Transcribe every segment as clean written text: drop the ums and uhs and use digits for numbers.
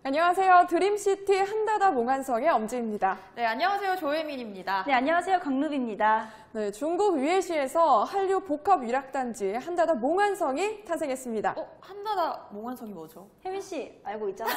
안녕하세요. 드림시티 한다다 몽환성의 엄지입니다. 네, 안녕하세요. 조혜민입니다. 네, 안녕하세요. 강루비입니다. 네, 중국 위에시에서 한류 복합 위락단지 한다다 몽환성이 탄생했습니다. 한다다 몽환성이 뭐죠? 혜민 씨 알고 있잖아요.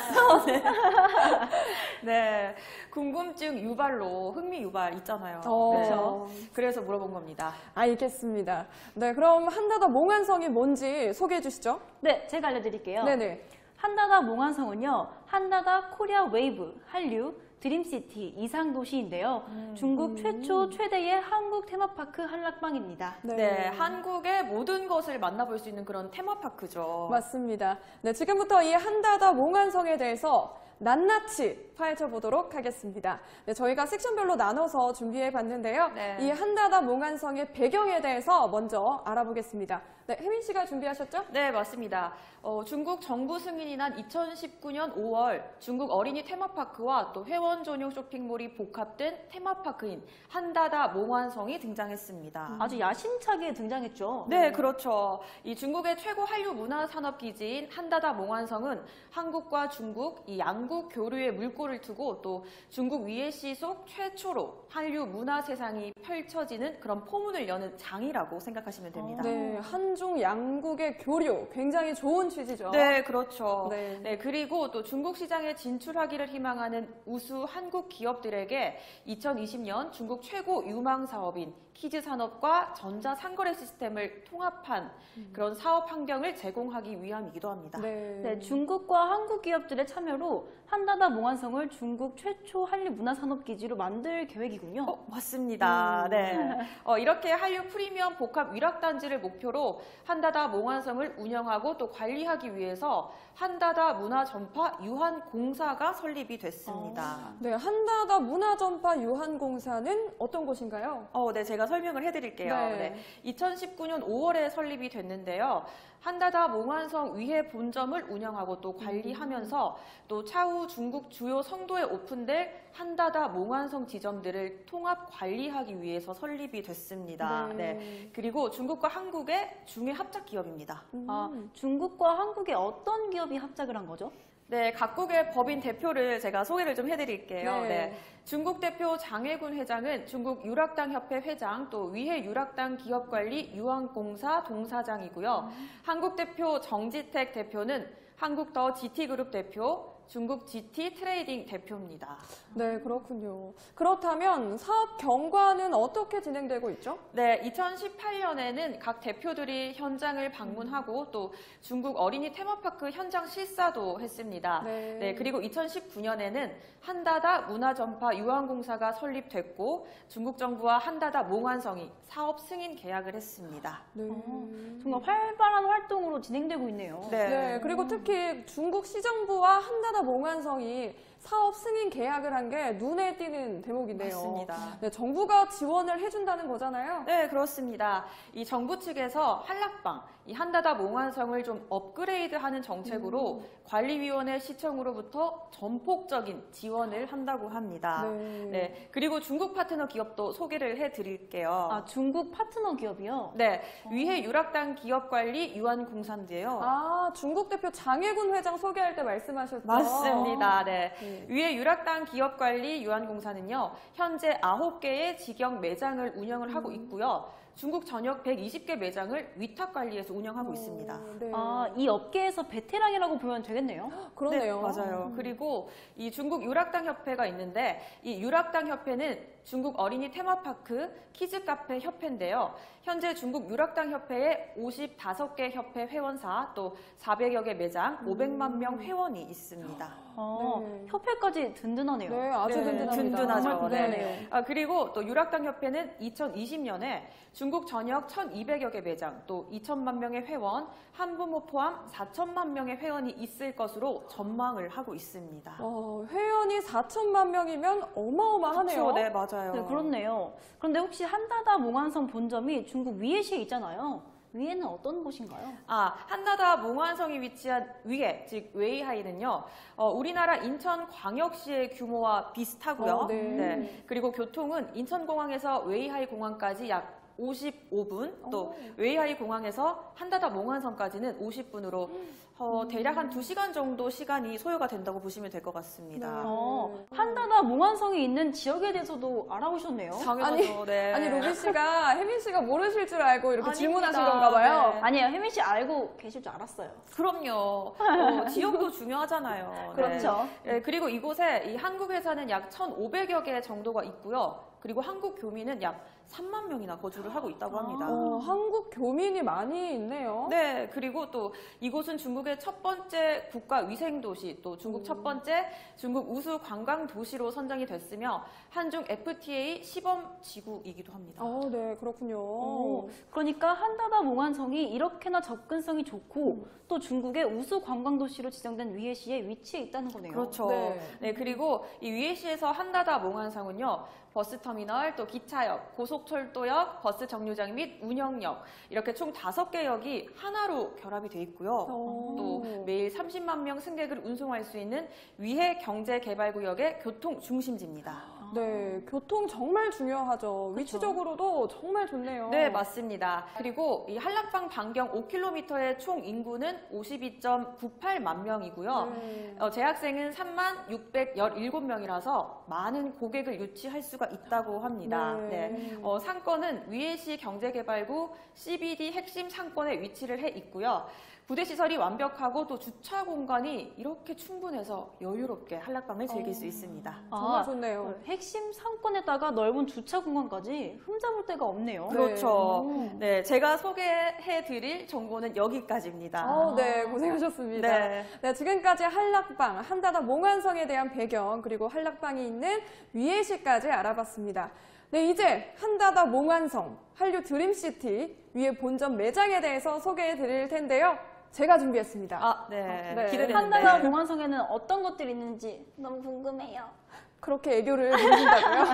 네, 궁금증 유발로 흥미 유발 있잖아요. 그렇죠. 그래서 물어본 겁니다. 알겠습니다. 네, 그럼 한다다 몽환성이 뭔지 소개해 주시죠. 네, 제가 알려드릴게요. 네네. 한다다 몽환성은요, 한다다 코리아 웨이브, 한류, 드림시티 이상도시인데요. 중국 최초 최대의 한국 테마파크 한락방입니다. 네, 한국의 모든 것을 만나볼 수 있는 그런 테마파크죠. 맞습니다. 네, 지금부터 이 한다다 몽환성에 대해서 낱낱이 파헤쳐 보도록 하겠습니다. 네, 저희가 섹션별로 나눠서 준비해 봤는데요. 네. 이 한다다 몽환성의 배경에 대해서 먼저 알아보겠습니다. 네, 혜민 씨가 준비하셨죠? 네, 맞습니다. 중국 정부 승인이 난 2019년 5월 중국 어린이 테마파크와 또 회원 전용 쇼핑몰이 복합된 테마파크인 한다다 몽환성이 등장했습니다. 아주 야심차게 등장했죠. 네, 그렇죠. 이 중국의 최고 한류 문화 산업 기지인 한다다 몽환성은 한국과 중국 이 양국 교류의 물꼬를 두고 또 중국 위에시 속 최초로 한류 문화 세상이 펼쳐지는 그런 포문을 여는 장이라고 생각하시면 됩니다. 네, 한중 양국의 교류 굉장히 좋은 취지죠. 네, 그렇죠. 네. 네, 그리고 또 중국 시장에 진출하기를 희망하는 우수 한국 기업들에게 2020년 중국 최고 유망 사업인 키즈 산업과 전자 상거래 시스템을 통합한 그런 사업 환경을 제공하기 위함이기도 합니다. 네. 중국과 한국 기업들의 참여로 한다다 몽환성을 중국 최초 한류 문화산업기지로 만들 계획이군요. 맞습니다. 네. 이렇게 한류 프리미엄 복합 위락단지를 목표로 한다다 몽환성을 운영하고 또 관리하기 위해서 한다다 문화전파 유한공사가 설립이 됐습니다. 네, 한다다 문화전파 유한공사는 어떤 곳인가요? 네, 제가 설명을 해드릴게요. 네. 2019년 5월에 설립이 됐는데요. 한다다 몽환성 위해 본점을 운영하고 또 관리하면서 또 차후 중국 주요 성도에 오픈될 한다다 몽환성 지점들을 통합 관리하기 위해서 설립이 됐습니다. 네. 그리고 중국과 한국의 중개 합작 기업입니다. 중국과 한국의 어떤 기업이 합작을 한 거죠? 네, 각국의 법인 대표를 제가 소개를 좀 해드릴게요. 네. 네. 중국 대표 장해군 회장은 중국 유락당 협회 회장, 또 위해 유락당 기업관리 유한공사 동사장이고요. 한국 대표 정지택 대표는 한국 더 GT그룹 대표, 중국 GT 트레이딩 대표입니다. 네, 그렇군요. 그렇다면 사업 경과는 어떻게 진행되고 있죠? 네, 2018년에는 각 대표들이 현장을 방문하고 또 중국 어린이 테마파크 현장 실사도 했습니다. 네. 그리고 2019년에는 한다다 문화전파 유한공사가 설립됐고 중국 정부와 한다다 몽환성이 사업 승인 계약을 했습니다. 네. 정말 활발한 활동으로 진행되고 있네요. 네, 그리고 특히 중국 시정부와 한다다 몽환성이 사업 승인 계약을 한 게 눈에 띄는 대목인데요. 맞습니다. 네, 정부가 지원을 해준다는 거잖아요. 네, 그렇습니다. 이 정부 측에서 한락방, 이 한다다 몽환성을 좀 업그레이드하는 정책으로 관리위원회 시청으로부터 전폭적인 지원을 한다고 합니다. 네. 그리고 중국 파트너 기업도 소개를 해드릴게요. 중국 파트너 기업이요? 네, 위해 유락당 기업관리 유한공사인데요. 중국 대표 장해군 회장 소개할 때 말씀하셨죠? 맞습니다. 네. 위에 유락당 기업관리 유한공사는요, 현재 9개의 직영 매장을 운영을 하고 있고요. 중국 전역 120개 매장을 위탁 관리해서 운영하고 있습니다. 네. 이 업계에서 베테랑이라고 보면 되겠네요. 그러네요. 네, 맞아요. 그리고 이 중국 유락당 협회가 있는데 이 유락당 협회는 중국 어린이 테마파크 키즈 카페 협회인데요. 현재 중국 유락당 협회에 55개 협회 회원사 또 400여 개 매장, 500만 명 회원이 있습니다. 협회까지 든든하네요. 네, 아주 든든합니다. 든든하죠. 정말 든든하네요. 그리고 또 유락당 협회는 2020년에 중국 전역 1,200여 개 매장, 또 2천만 명의 회원, 한부모 포함 4천만 명의 회원이 있을 것으로 전망을 하고 있습니다. 회원이 4천만 명이면 어마어마하네요. 그렇죠, 네, 맞아요. 네, 그렇네요. 그런데 혹시 한다다 몽환성 본점이 중국 위에시에 있잖아요. 위에는 어떤 곳인가요? 한다다 몽환성이 위치한 위에, 즉 웨이하이는요, 우리나라 인천광역시의 규모와 비슷하고요. 네. 그리고 교통은 인천공항에서 웨이하이 공항까지 약 55분, 또 오. 웨이하이 공항에서 한다다 몽환성까지는 50분으로 대략 한 2시간 정도 시간이 소요가 된다고 보시면 될 것 같습니다. 한다다 몽환성이 있는 지역에 대해서도 알아보셨네요. 당연하죠. 네. 아니 로빈 씨가 혜민 씨가 모르실 줄 알고 이렇게 아닙니다. 질문하신 건가 봐요. 네. 아니에요, 혜민 씨 알고 계실 줄 알았어요. 그럼요. 지역도 중요하잖아요. 네. 그렇죠. 네, 그리고 이곳에 이 한국 회사는 약 1,500여 개 정도가 있고요. 그리고 한국 교민은 약 3만 명이나 거주를 하고 있다고 합니다. 한국 교민이 많이 있네요. 네, 그리고 또 이곳은 중국의 첫 번째 국가 위생 도시, 또 중국 첫 번째 중국 우수 관광 도시로 선정이 됐으며 한중 FTA 시범 지구이기도 합니다. 네, 그렇군요. 그러니까 한다다 몽환성이 이렇게나 접근성이 좋고 또 중국의 우수 관광도시로 지정된 위해시에 위치해 있다는 거네요. 그렇죠. 네. 네, 그리고 이 위해시에서 한다다 몽환성은요, 버스터미널, 또 기차역, 고속철도역, 버스 정류장 및 운영역 이렇게 총 5개 역이 하나로 결합이 돼 있고요. 또 매일 30만 명 승객을 운송할 수 있는 위해 경제개발구역의 교통 중심지입니다. 네, 교통 정말 중요하죠. 위치적으로도 정말 좋네요. 네, 맞습니다. 그리고 이 한락방 반경 5km의 총 인구는 52.98만 명이고요. 네. 재학생은 3617명이라서 많은 고객을 유치할 수가 있다고 합니다. 네. 네. 상권은 위해시 경제개발구 CBD 핵심 상권에 위치를 해 있고요. 부대 시설이 완벽하고 또 주차 공간이 이렇게 충분해서 여유롭게 한락방을 즐길 수 있습니다. 정말 좋네요. 핵심 상권에다가 넓은 주차 공간까지 흠잡을 데가 없네요. 그렇죠. 네, 제가 소개해드릴 정보는 여기까지입니다. 네, 고생하셨습니다. 네. 네, 지금까지 한락방, 한다다 몽환성에 대한 배경, 그리고 한락방이 있는 위해시까지 알아봤습니다. 네, 이제 한다다 몽환성, 한류 드림시티, 위해 본점 매장에 대해서 소개해 드릴 텐데요. 제가 준비했습니다. 네. 네. 기대되는데. 한다다 몽환성에는 어떤 것들이 있는지 너무 궁금해요. 그렇게 애교를 부르신다고요?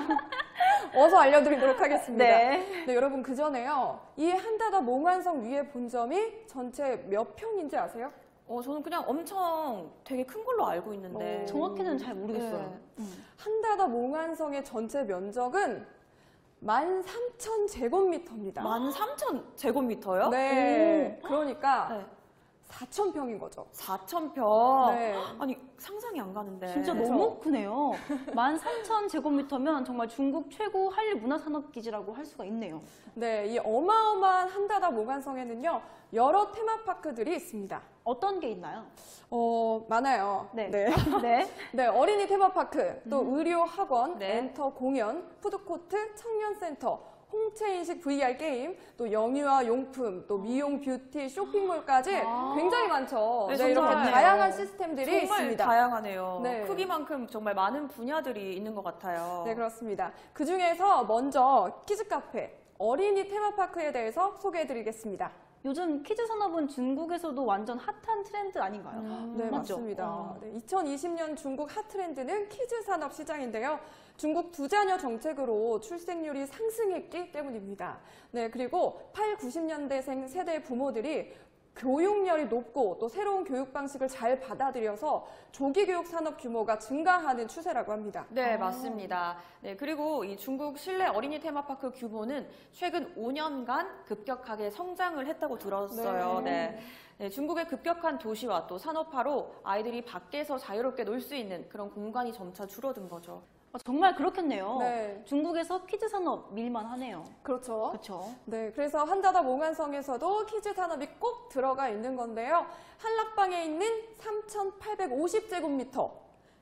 어서 알려드리도록 하겠습니다. 네. 네, 여러분 그 전에요. 이 한다다 몽환성 위에 본점이 전체 몇 평인지 아세요? 저는 그냥 엄청 되게 큰 걸로 알고 있는데. 정확히는 잘 모르겠어요. 네. 한다다 몽환성의 전체 면적은 13,000제곱미터입니다. 13,000제곱미터요? 네, 그러니까 네. 4,000평인 거죠. 4,000평. 네. 아니, 상상이 안 가는데. 진짜 그렇죠. 너무 크네요. 13,000제곱미터면 정말 중국 최고 한류 문화산업기지라고 할 수가 있네요. 네, 이 어마어마한 한다다 몽환성에는요, 여러 테마파크들이 있습니다. 어떤 게 있나요? 많아요. 네. 네. 네. 네, 어린이 테마파크, 또 의료 학원, 네. 엔터 공연, 푸드코트, 청년센터, 홍채인식 VR 게임, 또 영유아 용품, 또 미용 뷰티, 쇼핑몰까지 굉장히 많죠. 네, 네, 이렇게 정말 다양한 시스템들이 정말 있습니다. 다양하네요. 네. 크기만큼 정말 많은 분야들이 있는 것 같아요. 네, 그렇습니다. 그 중에서 먼저 키즈 카페, 어린이 테마파크에 대해서 소개해드리겠습니다. 요즘 키즈 산업은 중국에서도 완전 핫한 트렌드 아닌가요? 네, 맞죠? 맞습니다. 네, 2020년 중국 핫트렌드는 키즈 산업 시장인데요. 중국 두자녀 정책으로 출생률이 상승했기 때문입니다. 네, 그리고 8, 90년대생 세대 부모들이 교육열이 높고 또 새로운 교육 방식을 잘 받아들여서 조기 교육 산업 규모가 증가하는 추세라고 합니다. 네, 맞습니다. 네, 그리고 이 중국 실내 어린이 테마파크 규모는 최근 5년간 급격하게 성장을 했다고 들었어요. 네. 네, 중국의 급격한 도시화 또 산업화로 아이들이 밖에서 자유롭게 놀 수 있는 그런 공간이 점차 줄어든 거죠. 정말 그렇겠네요. 네. 중국에서 키즈 산업 밀만하네요. 그렇죠. 그렇죠. 네, 그래서 한다다 몽환성에서도 키즈 산업이 꼭 들어가 있는 건데요. 한락방에 있는 3,850제곱미터.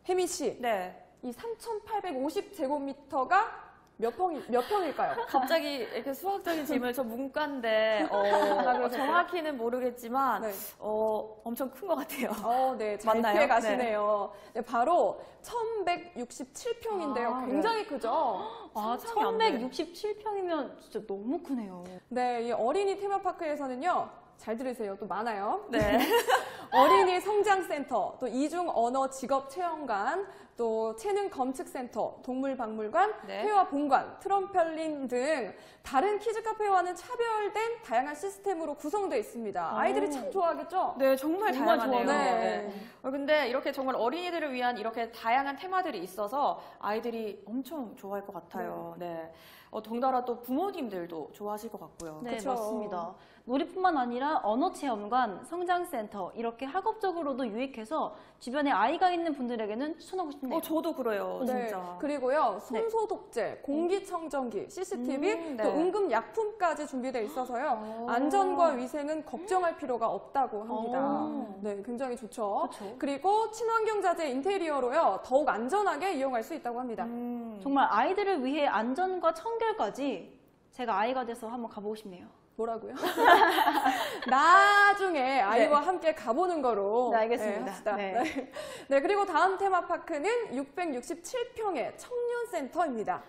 혜민 씨, 네. 이 3,850제곱미터가 몇 평일까요? 갑자기 이렇게 수학적인 질문을 저 문과인데 그러셨어요? 정확히는 모르겠지만 네. 엄청 큰 것 같아요. 네, 잘 맞나요? 피해 가시네요. 네, 바로 1,167평인데요. 굉장히 크죠? 상상이 안 돼. 1167평이면 진짜 너무 크네요. 네, 이 어린이 테마파크에서는요. 잘 들으세요. 또 많아요. 네. 어린이 성장센터, 또 이중 언어 직업 체험관, 또 체능 검측센터, 동물박물관, 네. 회화 본관, 트럼펄린 등 다른 키즈 카페와는 차별된 다양한 시스템으로 구성되어 있습니다. 아이들이 참 좋아하겠죠? 네, 정말 정말 다양하네요. 좋아요. 네. 근데 이렇게 정말 어린이들을 위한 이렇게 다양한 테마들이 있어서 아이들이 엄청 좋아할 것 같아요. 네. 덩달아 또 부모님들도 좋아하실 것 같고요. 네, 그쵸. 맞습니다. 놀이뿐만 아니라 언어체험관, 성장센터 이렇게 학업적으로도 유익해서 주변에 아이가 있는 분들에게는 추천하고 싶네요. 저도 그래요, 네, 진짜. 그리고요, 손소독제, 공기청정기, CCTV, 또 네. 응급약품까지 준비되어 있어서요. 안전과 위생은 걱정할 필요가 없다고 합니다. 네, 굉장히 좋죠. 그쵸. 그리고 친환경 자재 인테리어로요, 더욱 안전하게 이용할 수 있다고 합니다. 정말 아이들을 위해 안전과 청결까지 제가 아이가 돼서 한번 가보고 싶네요. 뭐라고요? 나중에 아이와 함께 가보는 거로 네, 알겠습니다. 네, 합시다. 네. 네. 네, 그리고 다음 테마파크는 667평의 청년센터입니다.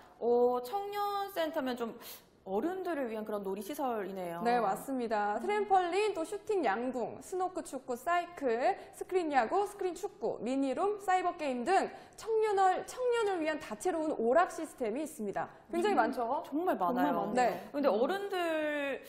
청년센터면 좀 어른들을 위한 그런 놀이시설이네요. 네, 맞습니다. 트램펄린, 또 슈팅 양궁, 스노크 축구, 사이클, 스크린 야구, 스크린 축구, 미니룸, 사이버 게임 등 청년을 위한 다채로운 오락 시스템이 있습니다. 굉장히 많죠? 정말 많아요. 많네요. 네. 근데 어른들을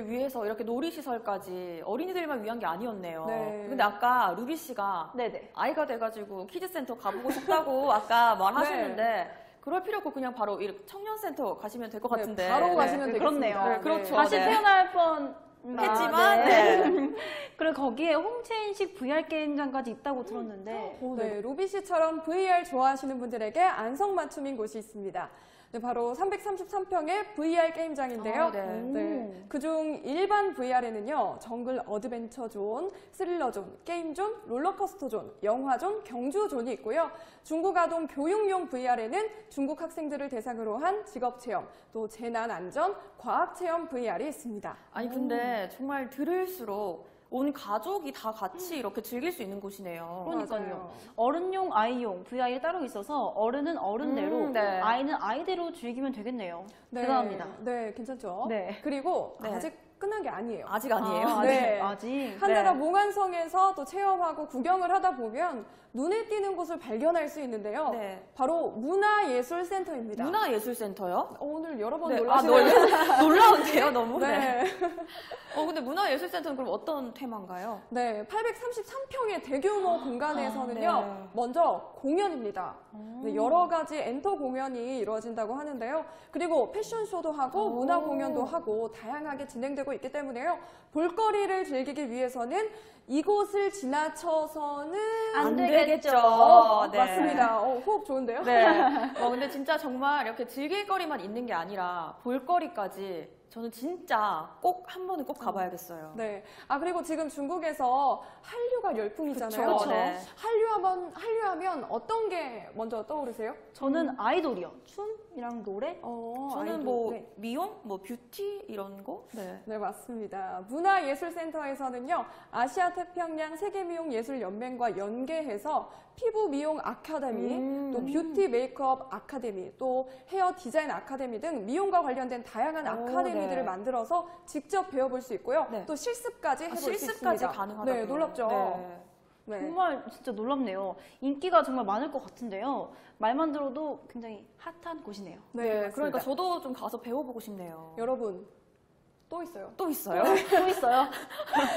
위해서 이렇게 놀이시설까지 어린이들만 위한 게 아니었네요. 네. 근데 아까 루비 씨가 네네. 아이가 돼가지고 키즈센터 가보고 싶다고 아까 말하셨는데 그럴 필요 없고 그냥 바로 이렇게 청년센터 가시면 될 것 네, 같은데. 바로 가시면 네, 되겠습니다. 그렇네요. 네, 그렇죠. 다시 네. 태어날 뻔 했지만, 네. 그리고 거기에 홈체인식 VR 게임장까지 있다고 들었는데 네, 루비 씨처럼 VR 좋아하시는 분들에게 안성맞춤인 곳이 있습니다. 네, 바로 333평의 VR 게임장인데요. 네. 네, 그중 일반 VR에는요, 정글 어드벤처 존, 스릴러 존, 게임 존, 롤러코스터 존, 영화 존, 경주 존이 있고요. 중국 아동 교육용 VR에는 중국 학생들을 대상으로 한 직업 체험, 또 재난 안전, 과학 체험 VR이 있습니다. 아니 근데 정말 들을수록 온 가족이 다 같이 이렇게 즐길 수 있는 곳이네요. 그러니까요. 맞아요. 어른용, 아이용 VR이 따로 있어서 어른은 어른대로 네. 아이는 아이대로 즐기면 되겠네요. 대단합니다. 네, 괜찮죠? 네. 그리고 네. 아직 끝난 게 아니에요. 아직 아니에요. 아, 네. 아직. 한나라 네. 몽환성에서 또 체험하고 구경을 하다 보면 눈에 띄는 곳을 발견할 수 있는데요. 네. 바로 문화예술센터입니다. 문화예술센터요? 오늘 여러 번 네. 놀라시네요. 놀라운데요, 너무. 네. 근데 문화예술센터는 그럼 어떤 테마인가요? 네, 833평의 대규모 공간에서는요, 네. 먼저 공연입니다. 네, 여러 가지 엔터 공연이 이루어진다고 하는데요. 그리고 패션쇼도 하고, 문화 공연도 하고, 다양하게 진행되고 있기 때문에요. 볼거리를 즐기기 위해서는 이곳을 지나쳐서는 안 되겠죠. 네. 맞습니다. 호흡 좋은데요? 네. 근데 진짜 정말 이렇게 즐길 거리만 있는 게 아니라 볼거리까지 저는 진짜 꼭 한 번은 꼭 가봐야겠어요. 네. 그리고 지금 중국에서 한류가 열풍이잖아요. 그쵸, 네. 한류하면 어떤 게 먼저 떠오르세요? 저는 아이돌이요. 춤이랑 노래? 저는 아이돌. 뭐 네. 미용, 뭐 뷰티 이런 거? 네. 네, 맞습니다. 문화예술센터에서는요, 아시아 태평양 세계미용예술연맹과 연계해서 피부 미용 아카데미, 또 뷰티 메이크업 아카데미, 또 헤어 디자인 아카데미 등 미용과 관련된 다양한 아카데미들을 네. 만들어서 직접 배워볼 수 있고요. 네. 또 실습까지 해볼 수 실습까지 있습니다. 가능하다고요. 네, 놀랍죠? 네. 네. 정말 진짜 놀랍네요. 인기가 정말 많을 것 같은데요. 말만 들어도 굉장히 핫한 곳이네요. 네, 네, 맞습니다. 그러니까 저도 좀 가서 배워보고 싶네요. 여러분, 또 있어요. 또 있어요? 또 있어요?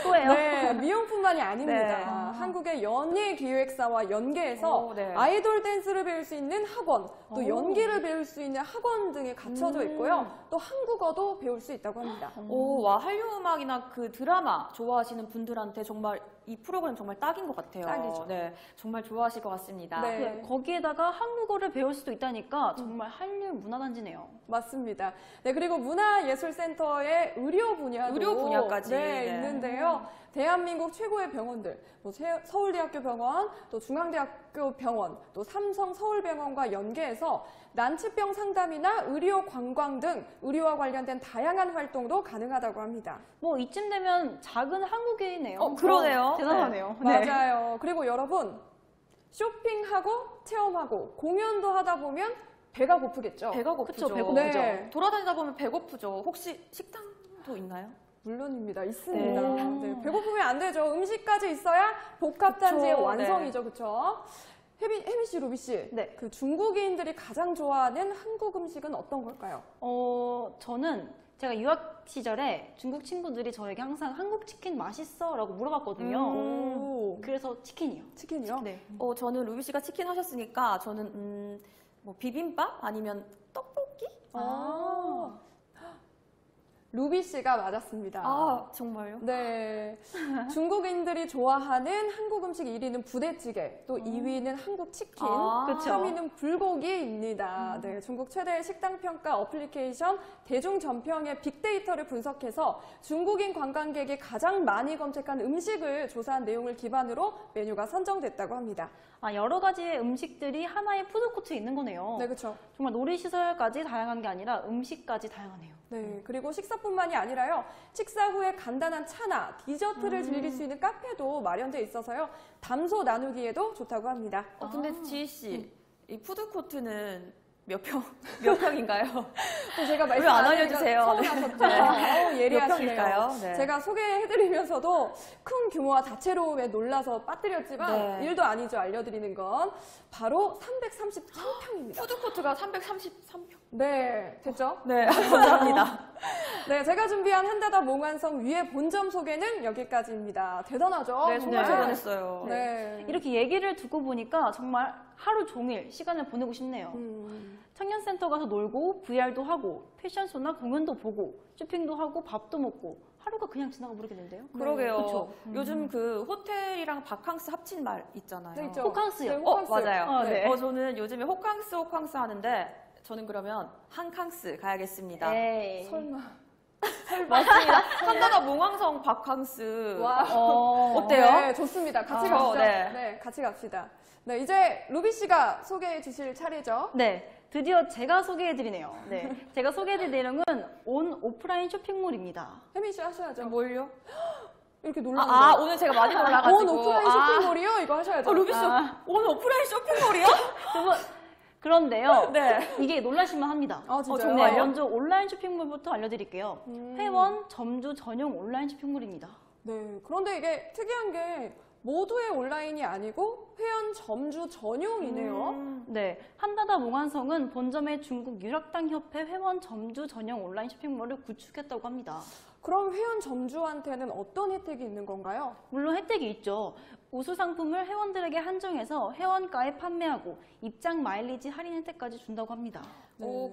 또예요? 네, 미용뿐만이 아닙니다. 네. 한국의 연예기획사와 연계해서 네. 아이돌 댄스를 배울 수 있는 학원, 또 오. 연기를 배울 수 있는 학원 등이 갖춰져 있고요. 또 한국어도 배울 수 있다고 합니다. 와, 한류 음악이나 그 드라마 좋아하시는 분들한테 정말 이 프로그램 정말 딱인 것 같아요. 딱이죠. 네, 정말 좋아하실 것 같습니다. 네. 네, 거기에다가 한국어를 배울 수도 있다니까 정말 한류 문화단지네요. 맞습니다. 네, 그리고 문화예술센터의 의료 분야도 의료 분야까지. 네, 네. 있는데요. 대한민국 최고의 병원들, 뭐 서울대학교 병원, 또 중앙대학교 병원, 또 삼성 서울병원과 연계해서 난치병 상담이나 의료 관광 등 의료와 관련된 다양한 활동도 가능하다고 합니다. 뭐 이쯤 되면 작은 한국인이네요. 그러네요. 대단하네요. 네. 맞아요. 그리고 여러분, 쇼핑하고 체험하고 공연도 하다 보면 배가 고프겠죠? 배가 고프죠. 그쵸, 배고프죠. 네. 돌아다니다 보면 배고프죠. 혹시 식당도 있나요? 물론입니다. 있습니다. 네. 네, 배고프면 안 되죠. 음식까지 있어야 복합단지의 그쵸, 완성이죠. 그렇죠? 혜미 씨, 루비 씨. 네. 그 중국인들이 가장 좋아하는 한국 음식은 어떤 걸까요? 저는 제가 유학 시절에 중국 친구들이 저에게 항상 한국 치킨 맛있어? 라고 물어봤거든요. 오, 그래서 치킨이요. 치킨이요? 네. 저는 루비 씨가 치킨 하셨으니까 저는 뭐 비빔밥 아니면 떡볶이? 아. 루비 씨가 맞았습니다. 아, 정말요? 네. 중국인들이 좋아하는 한국 음식 1위는 부대찌개, 또 2위는 한국 치킨, 아, 그쵸. 3위는 불고기입니다. 네, 중국 최대의 식당 평가 어플리케이션 대중전평의 빅데이터를 분석해서 중국인 관광객이 가장 많이 검색한 음식을 조사한 내용을 기반으로 메뉴가 선정됐다고 합니다. 여러 가지의 음식들이 하나의 푸드코트에 있는 거네요. 네, 그렇죠. 정말 놀이시설까지 다양한 게 아니라 음식까지 다양하네요. 네, 그리고 식사뿐만이 아니라요. 식사 후에 간단한 차나 디저트를 즐길 수 있는 카페도 마련돼 있어서요. 담소 나누기에도 좋다고 합니다. 근데 지희 씨, 이 푸드코트는 몇 평인가요? 또 제가 왜 안 알려주세요? 서운하셨죠? 몇 예리하시네요. 평일까요? 네. 제가 소개해드리면서도 큰 규모와 다채로움에 놀라서 빠뜨렸지만 네. 일도 아니죠. 알려드리는 건 바로 333평입니다. 푸드코트가 333평. 네, 됐죠? 네, 감사합니다. 네, 제가 준비한 한다다 몽환성 위의 본점 소개는 여기까지입니다. 대단하죠? 네, 정말 네. 대단했어요. 네. 이렇게 얘기를 듣고 보니까 정말 하루 종일 시간을 보내고 싶네요. 청년센터 가서 놀고 VR도 하고 패션쇼나 공연도 보고 쇼핑도 하고 밥도 먹고 하루가 그냥 지나가 모르겠는데요. 그러게요. 그쵸? 요즘 그 호텔이랑 바캉스 합친 말 있잖아요. 네, 있죠. 호캉스요. 네, 호캉스. 맞아요. 네. 저는 요즘에 호캉스 하는데 저는 그러면 한캉스 가야겠습니다. 에이. 설마. 맞습니다. 한다다 몽황성 바캉스. 와. 어때요? 네, 좋습니다. 같이 아, 가시죠. 네. 네, 같이 갑시다. 네, 이제 루비 씨가 소개해 주실 차례죠. 네, 드디어 제가 소개해드리네요. 네, 제가 소개해드릴 내용은 온 오프라인 쇼핑몰입니다. 혜민 씨 하셔야죠. 뭘요? 이렇게 놀라는 거. 오늘 제가 많이 놀라가지고. 온 오프라인 쇼핑몰이요? 이거 하셔야죠. 루비 씨, 오늘 오프라인 쇼핑몰이요? 그런데요, 네. 이게 놀라실만 합니다. 아, 진짜요? 정말요? 네, 먼저 온라인 쇼핑몰부터 알려드릴게요. 회원 점주 전용 온라인 쇼핑몰입니다. 네, 그런데 이게 특이한 게 모두의 온라인이 아니고 회원 점주 전용이네요. 네, 한다다 몽환성은 본점의 중국 유락당 협회 회원 점주 전용 온라인 쇼핑몰을 구축했다고 합니다. 그럼 회원 점주한테는 어떤 혜택이 있는 건가요? 물론 혜택이 있죠. 우수 상품을 회원들에게 한정해서 회원가에 판매하고 입장 마일리지 할인 혜택까지 준다고 합니다.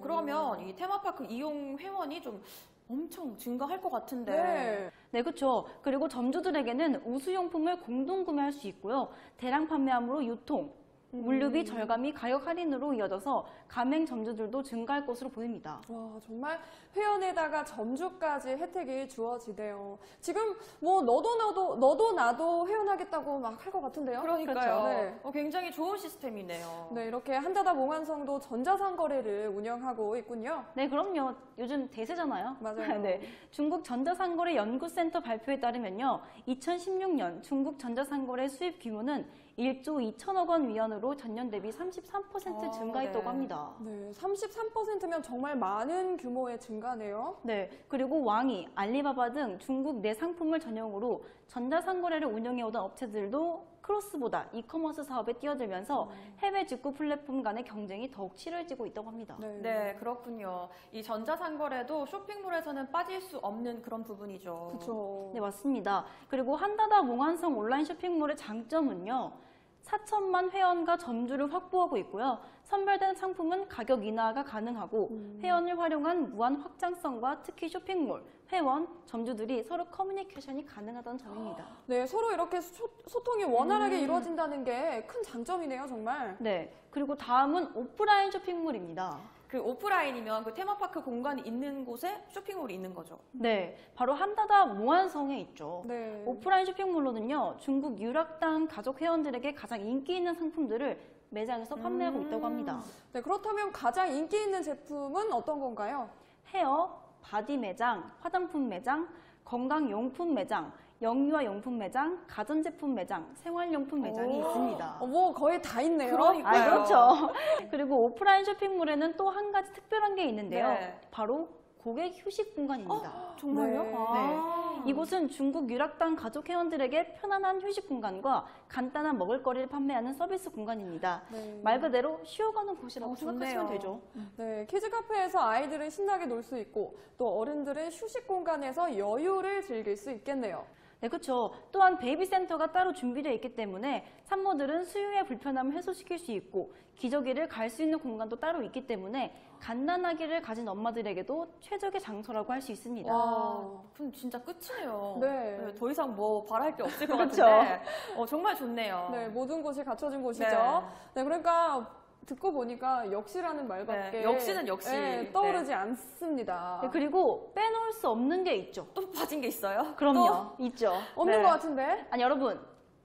그러면 이 테마파크 이용 회원이 좀 엄청 증가할 것 같은데. 네. 네, 그렇죠. 그리고 점주들에게는 우수용품을 공동 구매할 수 있고요. 대량 판매함으로 유통, 물류비 절감이 가격 할인으로 이어져서 가맹 점주들도 증가할 것으로 보입니다. 와, 정말 회원에다가 점주까지 혜택이 주어지네요. 지금 뭐 너도 나도 회원하겠다고 막 할 것 같은데요? 그러니까요. 그렇죠? 네. 굉장히 좋은 시스템이네요. 네, 이렇게 한다다 몽환성도 전자상거래를 운영하고 있군요. 네, 그럼요. 요즘 대세잖아요. 맞아요. 네, 중국 전자상거래 연구센터 발표에 따르면요. 2016년 중국 전자상거래 수입 규모는 1조 2천억 원 위안으로 전년 대비 33% 증가했다고 네. 합니다. 네, 33%면 정말 많은 규모의 증가네요. 네, 그리고 왕이, 알리바바 등 중국 내 상품을 전용으로 전자상거래를 운영해오던 업체들도 크로스보다 이커머스 사업에 뛰어들면서 해외 직구 플랫폼 간의 경쟁이 더욱 치열해지고 있다고 합니다. 네, 그렇군요. 이 전자상거래도 쇼핑몰에서는 빠질 수 없는 그런 부분이죠. 그렇죠. 네, 맞습니다. 그리고 한다다 몽환성 온라인 쇼핑몰의 장점은요. 4천만 회원과 점주를 확보하고 있고요. 선별된 상품은 가격 인하가 가능하고 회원을 활용한 무한 확장성과 특히 쇼핑몰, 회원, 점주들이 서로 커뮤니케이션이 가능하다는 점입니다. 네, 서로 이렇게 소통이 원활하게 이루어진다는 게 큰 장점이네요, 정말. 네, 그리고 다음은 오프라인 쇼핑몰입니다. 그 오프라인이면 그 테마파크 공간이 있는 곳에 쇼핑몰이 있는 거죠. 네, 바로 한다다 몽환성에 있죠. 네. 오프라인 쇼핑몰로는요, 중국 유락당 가족 회원들에게 가장 인기 있는 상품들을 매장에서 판매하고 있다고 합니다. 네, 그렇다면 가장 인기 있는 제품은 어떤 건가요? 헤어, 바디 매장, 화장품 매장, 건강용품 매장, 영유아 용품 매장, 가전제품 매장, 생활용품 매장이 있습니다. 뭐 거의 다 있네요. 그러니까요. 그렇죠. 그리고 오프라인 쇼핑몰에는 또 한 가지 특별한 게 있는데요. 네. 바로 고객 휴식 공간입니다. 정말요? 네. 아. 이곳은 중국 유락당 가족 회원들에게 편안한 휴식 공간과 간단한 먹을거리를 판매하는 서비스 공간입니다. 네. 말 그대로 쉬어가는 곳이라고 좋네요. 생각하시면 되죠. 네, 키즈 카페에서 아이들은 신나게 놀 수 있고 또 어른들은 휴식 공간에서 여유를 즐길 수 있겠네요. 네, 그렇죠. 또한 베이비 센터가 따로 준비되어 있기 때문에 산모들은 수유의 불편함을 해소시킬 수 있고 기저귀를 갈 수 있는 공간도 따로 있기 때문에 갓난아기를 가진 엄마들에게도 최적의 장소라고 할 수 있습니다. 와, 그럼 진짜 끝이네요. 네. 더 이상 뭐 바랄 게 없을 것 그쵸. 같은데 정말 좋네요. 네, 모든 곳이 갖춰진 곳이죠. 네, 그러니까 듣고 보니까 역시라는 말밖에 네, 역시는 역시. 네, 떠오르지 않습니다. 네, 그리고 빼놓을 수 없는 게 있죠. 또 빠진 게 있어요? 그럼요, 있죠. 없는 네. 것 같은데? 아니 여러분,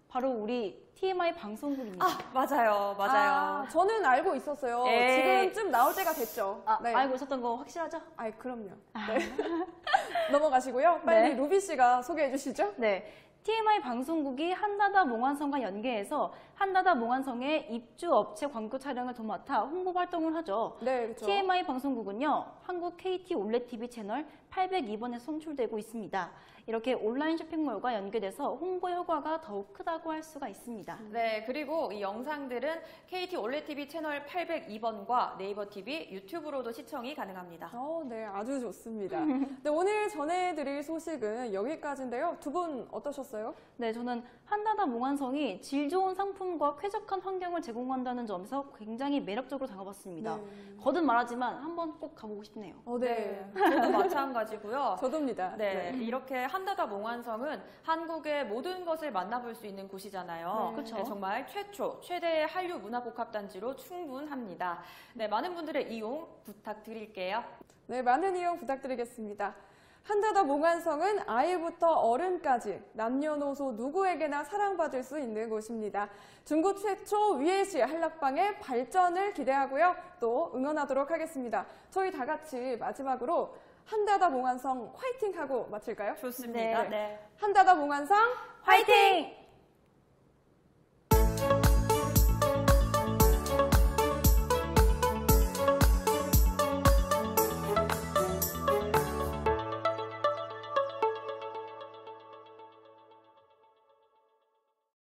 바로 우리 TMI 방송국입니다. 맞아요. 아, 저는 알고 있었어요. 에이. 지금쯤 나올 때가 됐죠. 네. 알고 있었던 거 확실하죠? 아이, 그럼요. 네. 넘어가시고요. 빨리 네. 루비 씨가 소개해 주시죠. 네. TMI 방송국이 한다다 몽환성과 연계해서 한다다 몽환성의 입주 업체 광고 촬영을 도맡아 홍보 활동을 하죠. 네, 그렇죠. TMI 방송국은요, 한국 KT 올레 TV 채널 802번에 송출되고 있습니다. 이렇게 온라인 쇼핑몰과 연계돼서 홍보 효과가 더욱 크다고 할 수가 있습니다. 네, 그리고 이 영상들은 KT 올레TV 채널 802번과 네이버 TV, 유튜브로도 시청이 가능합니다. 네, 아주 좋습니다. 네, 오늘 전해드릴 소식은 여기까지인데요. 두 분 어떠셨어요? 네, 저는 한다다 몽환성이 질 좋은 상품과 쾌적한 환경을 제공한다는 점에서 굉장히 매력적으로 다가봤습니다. 네. 거듭 말하지만 한번 꼭 가보고 싶네요. 네. 저도 마찬가지고요. 저도입니다. 네, 이렇게 한다다 몽환성은 한국의 모든 것을 만나볼 수 있는 곳이잖아요. 네, 그쵸. 정말 최대의 한류 문화복합단지로 충분합니다. 네, 많은 분들의 이용 부탁드릴게요. 네, 많은 이용 부탁드리겠습니다. 한다다 몽환성은 아이부터 어른까지 남녀노소 누구에게나 사랑받을 수 있는 곳입니다. 중국 최초 위에시 한락방의 발전을 기대하고요. 또 응원하도록 하겠습니다. 저희 다 같이 마지막으로 한다다 몽환성 화이팅 하고 마칠까요? 좋습니다. 네. 네. 한다다 몽환성 화이팅!